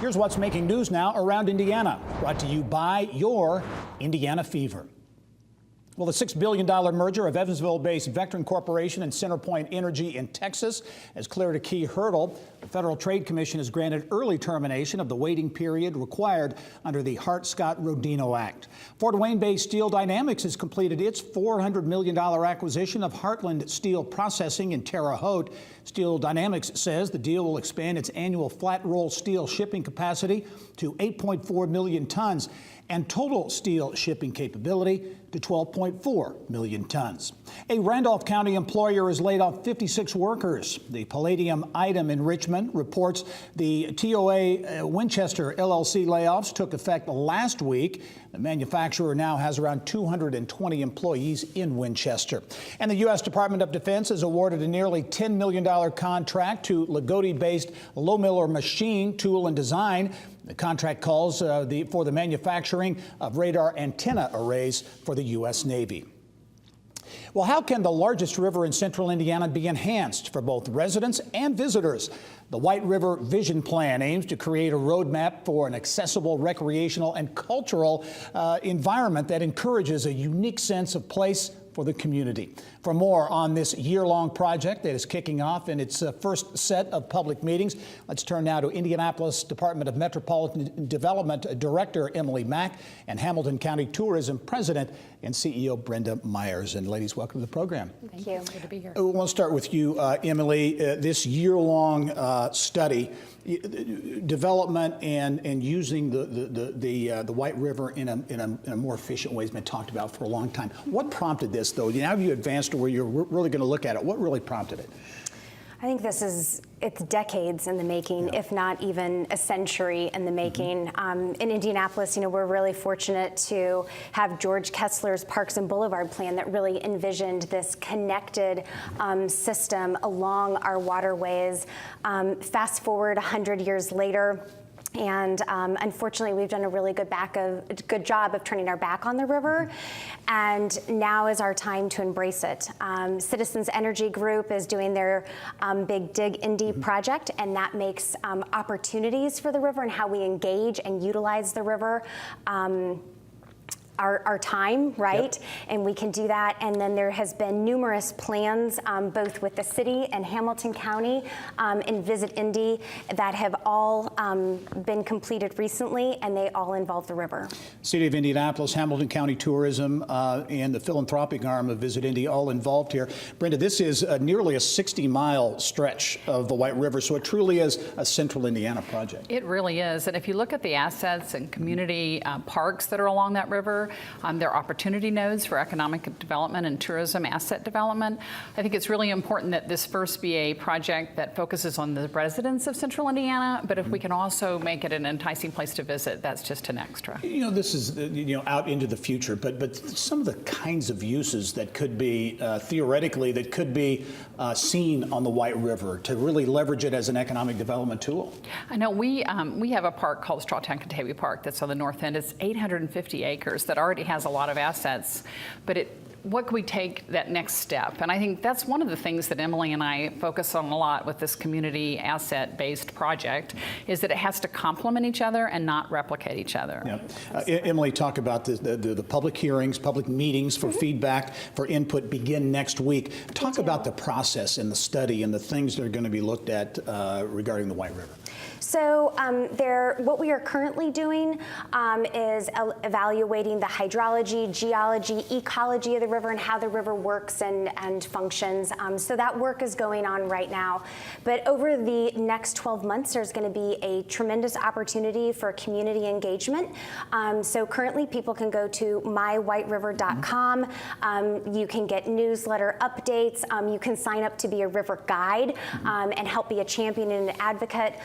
Here's what's making news now around Indiana, brought to you by your Indiana Fever. Well, the $6 billion merger of Evansville-based Vectren Corporation and CenterPoint Energy in Texas has cleared a key hurdle. The Federal Trade Commission has granted early termination of the waiting period required under the Hart-Scott-Rodino Act. Fort Wayne-based Steel Dynamics has completed its $400 million acquisition of Heartland Steel Processing in Terre Haute. Steel Dynamics says the deal will expand its annual flat-roll steel shipping capacity to 8.4 million tons and total steel shipping capability to 12.4 million tons. A Randolph County employer has laid off 56 workers. The Palladium item in Richmond reports the TOA Winchester LLC layoffs took effect last week. The manufacturer now has around 220 employees in Winchester. And the U.S. Department of Defense has awarded a nearly $10 million contract to Lagodi-based Lohmiller Machine Tool and Design. The contract calls for the manufacturing of radar antenna arrays for the U.S. Navy. Well, how can the largest river in central Indiana be enhanced for both residents and visitors? The White River Vision Plan aims to create a roadmap for an accessible recreational and cultural environment that encourages a unique sense of place for the community. For more on this year-long project that is kicking off in its first set of public meetings, let's turn now to Indianapolis Department of Metropolitan Development Director Emily Mack and Hamilton County Tourism President and CEO Brenda Myers. And ladies, welcome to the program. Thank you. Good to be here. We'll start with you, Emily. This year-long study, development and using the White River in a more efficient way has been talked about for a long time. What prompted this, though? Now you advanced to where you're really going to look at it. What really prompted it? I think it's decades in the making, if not even a century in the making. In Indianapolis, we're really fortunate to have George Kessler's Parks and Boulevard plan that really envisioned this connected system along our waterways. Fast forward 100 years later, and unfortunately, we've done a really good job of turning our back on the river, and now is our time to embrace it. Citizens Energy Group is doing their big Dig Indy project, and that makes opportunities for the river and how we engage and utilize the river our time, right? Yep. And we can do that. And then there has been numerous plans, both with the city and Hamilton County and Visit Indy, that have all been completed recently, and they all involve the river. City of Indianapolis, Hamilton County Tourism, and the philanthropic arm of Visit Indy all involved here. Brenda, this is nearly a 60-mile stretch of the White River, so it truly is a central Indiana project. It really is. And if you look at the assets and community parks that are along that river, they're opportunity nodes for economic development and tourism asset development. I think it's really important that this first be a project that focuses on the residents of central Indiana, but if we can also make it an enticing place to visit, that's just an extra. This is out into the future, but some of the kinds of uses that could be theoretically that could be seen on the White River to really leverage it as an economic development tool. I know we have a park called Strawtown-Catawba Park that's on the north end. It's 850 acres that already has a lot of assets, but what can we take that next step? And I think that's one of the things that Emily and I focus on a lot with this community asset-based project, is that it has to complement each other and not replicate each other. Yeah. Emily, talk about the public hearings, public meetings for feedback, for input begin next week. Talk about the process and the study and the things that are going to be looked at regarding the White River. So what we are currently doing is evaluating the hydrology, geology, ecology of the river and how the river works and functions. So that work is going on right now. But over the next 12 months, there's going to be a tremendous opportunity for community engagement. So currently, people can go to mywhiteriver.com. You can get newsletter updates. You can sign up to be a river guide and help be a champion and an advocate.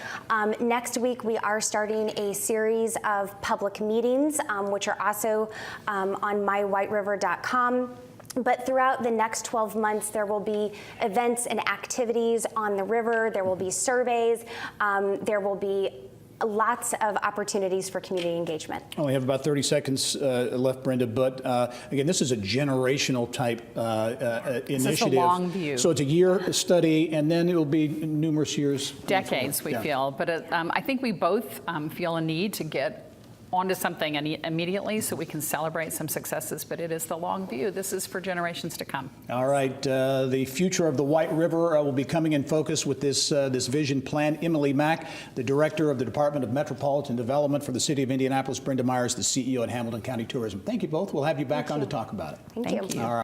Next week, we are starting a series of public meetings, which are also on mywhiteriver.com. But throughout the next 12 months, there will be events and activities on the river. There will be surveys. There will be lots of opportunities for community engagement. I only have about 30 seconds left, Brenda, but again, this is a generational type initiative. It's a long view. So it's a year study, and then it will be numerous years. Decades, we feel. But I think we both feel a need to get onto something immediately so we can celebrate some successes, but it is the long view. This is for generations to come. All right, the future of the White River will be coming in focus with this vision plan. Emily Mack, the director of the Department of Metropolitan Development for the City of Indianapolis. Brenda Myers, the CEO at Hamilton County Tourism. Thank you both. We'll have you back on to talk about it. Thank you. All right.